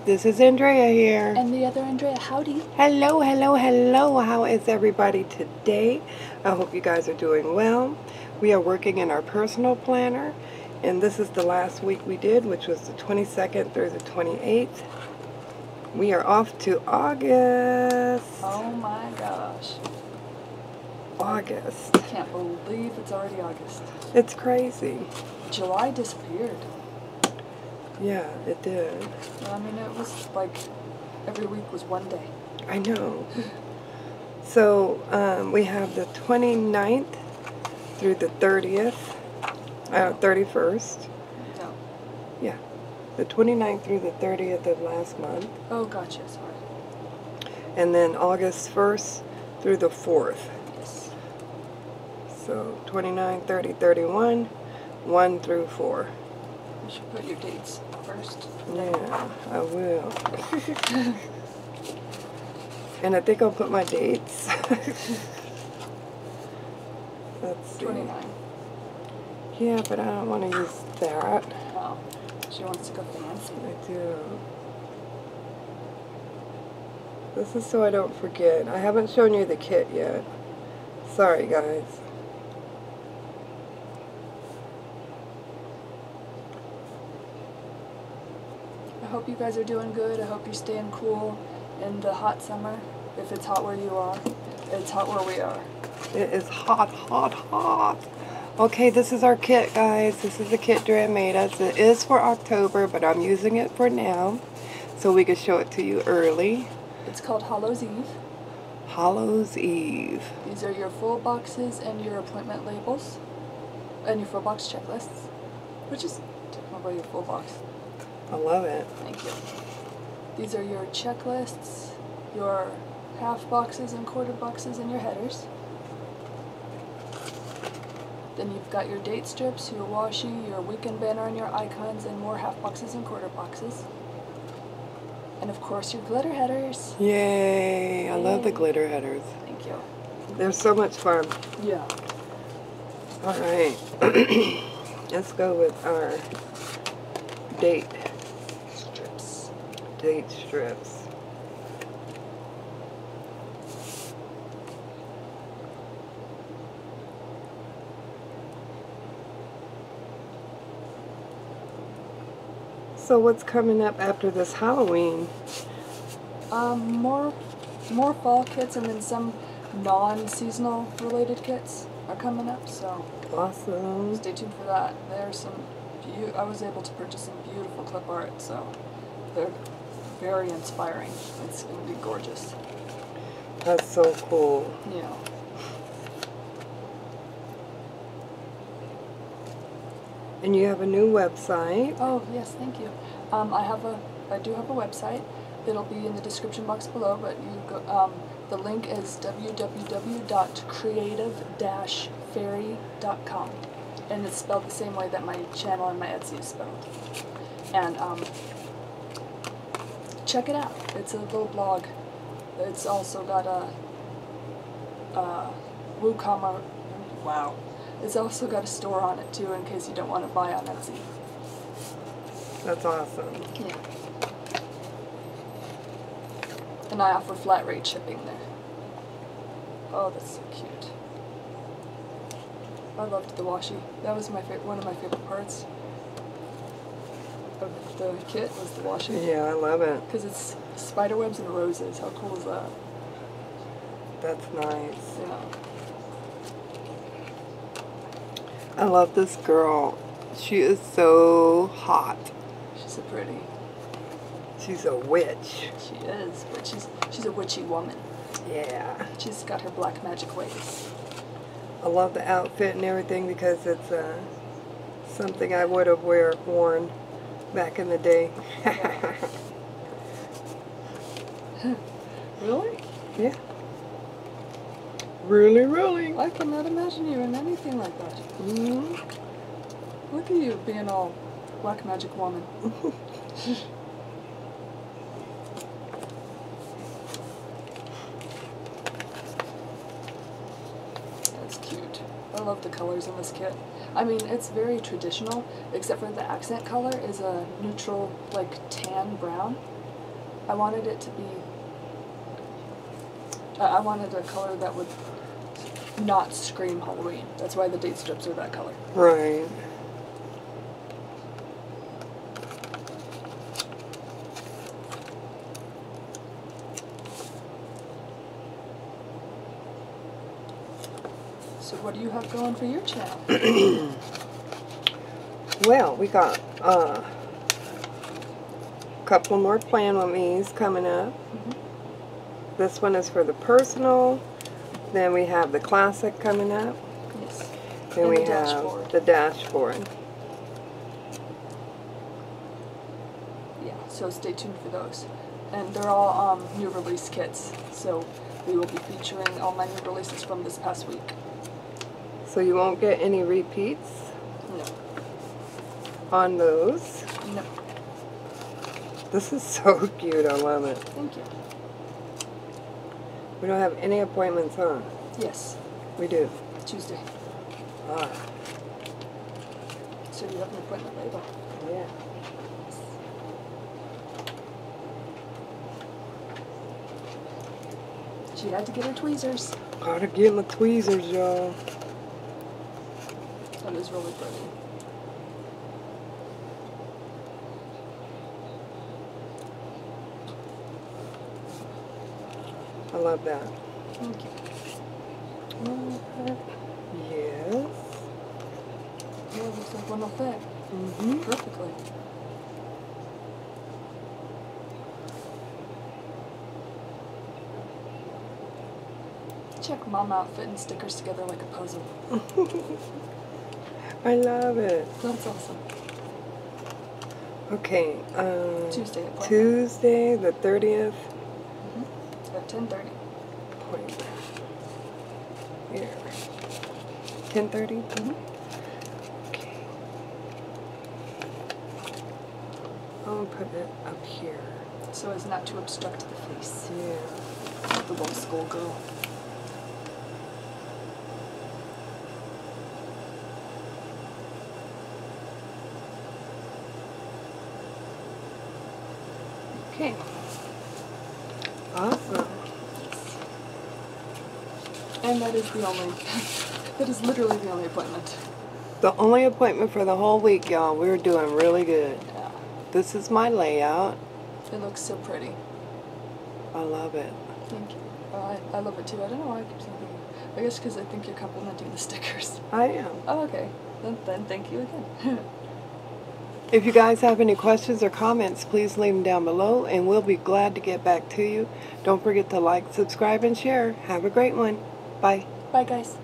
This is Andrea here. And the other Andrea, howdy. Hello, hello, hello. How is everybody today? I hope you guys are doing well. We are working in our personal planner, and this is the last week we did, which was the 22nd through the 28th. We are off to August. Oh my gosh. August. I can't believe it's already August. It's crazy. July disappeared. Yeah, it did. I mean, it was like every week was one day. I know. So we have the 29th through the 30th, 31st. No. Yeah, the 29th through the 30th of last month. Oh, gotcha, sorry. And then August 1st through the 4th. Yes. So 29, 30, 31, 1 through 4. You should put your dates first. Yeah, I will. And I think I'll put my dates. Let's see. 29. Yeah, but I don't want to use that. Oh, she wants to go fancy. I do. This is so I don't forget. I haven't shown you the kit yet. Sorry, guys. I hope you guys are doing good. I hope you're staying cool in the hot summer. If it's hot where you are, it's hot where we are. It is hot, hot, hot. Okay, this is our kit, guys. This is the kit Drea made us. It is for October, but I'm using it for now, so we can show it to you early. It's called Hallows Eve. Hallows Eve. These are your full boxes and your appointment labels, and your full box checklists, which is technically your full box. I love it. Thank you. These are your checklists, your half boxes and quarter boxes, and your headers. Then you've got your date strips, your washi, your weekend banner, and your icons, and more half boxes and quarter boxes. And of course your glitter headers. Yay! I love the glitter headers. Thank you. They're so much fun. Yeah. All right. Let's go with our date strips. Date strips. So what's coming up after this Halloween? More fall kits, and then some non-seasonal related kits are coming up, so Awesome. stay tuned for that. There's some I was able to purchase some beautiful clip art, so they're very inspiring. It's going to be gorgeous. That's so cool. Yeah. And you have a new website. Oh, yes, thank you. I do have a website. It'll be in the description box below, but you go, the link is www.creative-faery.com, and it's spelled the same way that my channel and my Etsy is spelled. And check it out. It's a little blog. It's also got a WooCommerce. Wow. It's also got a store on it too, in case you don't want to buy on Etsy. That's awesome. Yeah. And I offer flat rate shipping there. Oh, that's so cute. I loved the washi. That was one of my favorite parts of the kit, was the washi. Yeah, I love it. Because it's spiderwebs and roses. How cool is that? That's nice. Yeah. I love this girl. She is so hot. She's so pretty. She's a witch. She is, but she's a witchy woman. Yeah. She's got her black magic ways. I love the outfit and everything because it's something I would have worn back in the day. Really? Yeah. Really, really. I cannot imagine you in anything like that. Mm-hmm. Look at you being all black magic woman. That's cute. I love the colors in this kit. I mean, it's very traditional, except for the accent color is a neutral, like, tan brown. I wanted it to be, I wanted a color that would not scream Halloween. That's why the date strips are that color. Right. So what do you have going for your channel? Well, we got a couple more Plan With Me's coming up. This one is for the personal. Then we have the classic coming up. Yes. Then And we the have dashboard. the dashboard. Yeah, so stay tuned for those. And they're all new release kits, so we will be featuring all my new releases from this past week. So you won't get any repeats No. on those. No. This is so cute. I love it. Thank you. We don't have any appointments, huh? Yes. We do. Tuesday. Ah, So you have an appointment later. yeah. She had to get her tweezers. Gotta get my tweezers, y'all. That is really pretty. I love that. Thank you. Yes. Yeah, it looks like one will fit Mm-hmm. perfectly. Check Mom out fitting stickers together like a puzzle. I love it. That's awesome. Okay. Tuesday appointment. Tuesday, the 30th. At 10:30. Appointment. Here. 10:30? Okay. I'll put it up here. So as not to obstruct the face. Yeah. The little schoolgirl. Okay. Awesome. And that is the only, that is literally the only appointment. The only appointment for the whole week, y'all. We're doing really good. Yeah. This is my layout. It looks so pretty. I love it. Thank you. I love it too. I don't know why I keep saying thank you. I guess because I think you're complimenting the stickers. I am. Oh, okay. Then thank you again. If you guys have any questions or comments, please leave them down below, and we'll be glad to get back to you. Don't forget to like, subscribe, and share. Have a great one. Bye. Bye, guys.